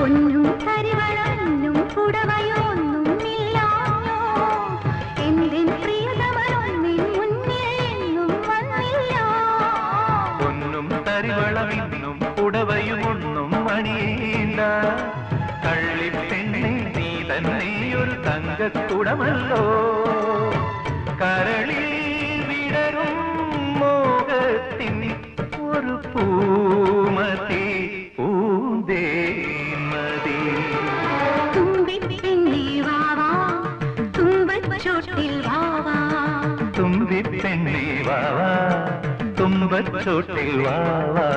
പൊന്നും തരിവളന്നും പുടവയൊന്നും ഇല്ലാഞ്ഞോ എന്റെ പ്രിയതമനൊന്നിൻ മുന്നിൽ എന്നും വന്നില്ല പൊന്നും തരിവളമിന്നും പുടവയുമൊന്നും മണിയേണ്ട കള്ളിപ്പെണ്ണെ നീ തന്നെ ഒരു തങ്കക്കുടമല്ലോ കരളിൽ വിടരും മോഹത്തിൻ ഒരു പൂമതി പൂന്തേന്മതി തുമ്പിപ്പെണ്ണേ വാവാ തുമ്പച്ചോട്ടിൽ വാവാ തുമ്പിപ്പെണ്ണേ വാവാ തുമ്പച്ചോട്ടിൽ വാവാ